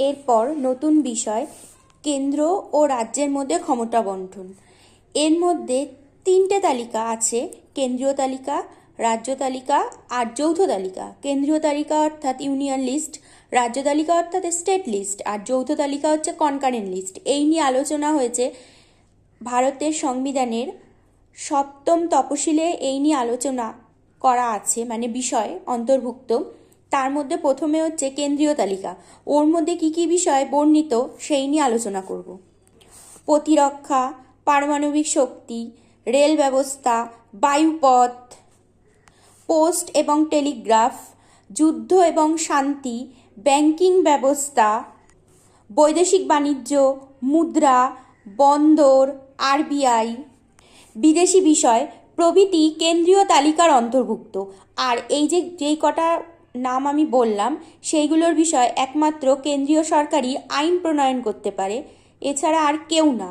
এরপর নতুন বিষয় কেন্দ্র ও রাজ্যের মধ্যে ক্ষমতা বন্টন। এর মধ্যে তিনটে তালিকা আছে: কেন্দ্রীয় তালিকা, রাজ্য তালিকা আর যৌথ তালিকা। কেন্দ্রীয় তালিকা অর্থাৎ ইউনিয়ন লিস্ট, রাজ্য তালিকা অর্থাৎ স্টেট লিস্ট, আর যৌথ তালিকা হচ্ছে কনকারেন্ট লিস্ট। এই নিয়ে আলোচনা হয়েছে ভারতের সংবিধানের 7ম তফসিলে। এই নিয়ে আলোচনা করা আছে, মানে বিষয় অন্তর্ভুক্ত। তার মধ্যে প্রথমে হচ্ছে কেন্দ্রীয় তালিকা। ওর মধ্যে কি কি বিষয় বর্ণিত সেই নিয়ে আলোচনা করব। প্রতিরক্ষা, পারমাণবিক শক্তি, রেল ব্যবস্থা, বায়ুপথ, পোস্ট এবং টেলিগ্রাফ, যুদ্ধ এবং শান্তি, ব্যাংকিং ব্যবস্থা, বৈদেশিক বাণিজ্য, মুদ্রা, বন্দর, আরবিআই, বিদেশি বিষয় প্রভৃতি কেন্দ্রীয় তালিকার অন্তর্ভুক্ত। আর এই যেই কটা নাম আমি বললাম সেইগুলোর বিষয় একমাত্র কেন্দ্রীয় সরকারই আইন প্রণয়ন করতে পারে, এছাড়া আর কেউ না।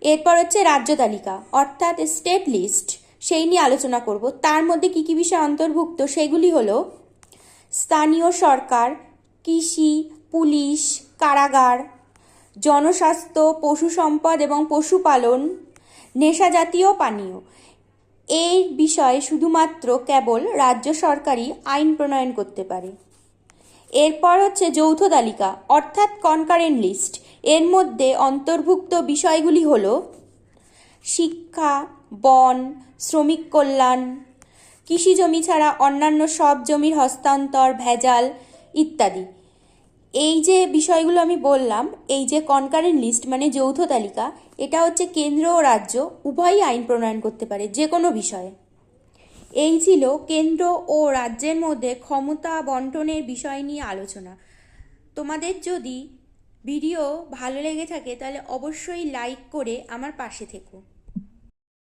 এরপর হচ্ছে রাজ্য তালিকা অর্থাৎ স্টেট লিস্ট, সেই নিয়ে আলোচনা করব। তার মধ্যে কি কি বিষয় অন্তর্ভুক্ত সেগুলি হলো স্থানীয় সরকার, কৃষি, পুলিশ, কারাগার, জনস্বাস্থ্য, পশু সম্পদ এবং পশুপালন, নেশা জাতীয় পানীয়। এই বিষয়ে শুধুমাত্র কেবল রাজ্য সরকারই আইন প্রণয়ন করতে পারে। এরপর হচ্ছে যৌথ তালিকা অর্থাৎ কনকারেন্ট লিস্ট। এর মধ্যে অন্তর্ভুক্ত বিষয়গুলি হল শিক্ষা, বন, শ্রমিক কল্যাণ, কৃষি জমি ছাড়া অন্যান্য সব জমির হস্তান্তর, ভেজাল ইত্যাদি। এই যে বিষয়গুলো আমি বললাম, এই যে কনকারেন্ট লিস্ট মানে যৌথ তালিকা, এটা হচ্ছে কেন্দ্র ও রাজ্য উভয়ই আইন প্রণয়ন করতে পারে যে কোনো বিষয়ে। এই ছিল কেন্দ্র ও রাজ্যের মধ্যে ক্ষমতা বন্টনের বিষয় নিয়ে আলোচনা। তোমাদের যদি ভিডিও ভালো লেগে থাকে তাহলে অবশ্যই লাইক করে আমার পাশে থেকো।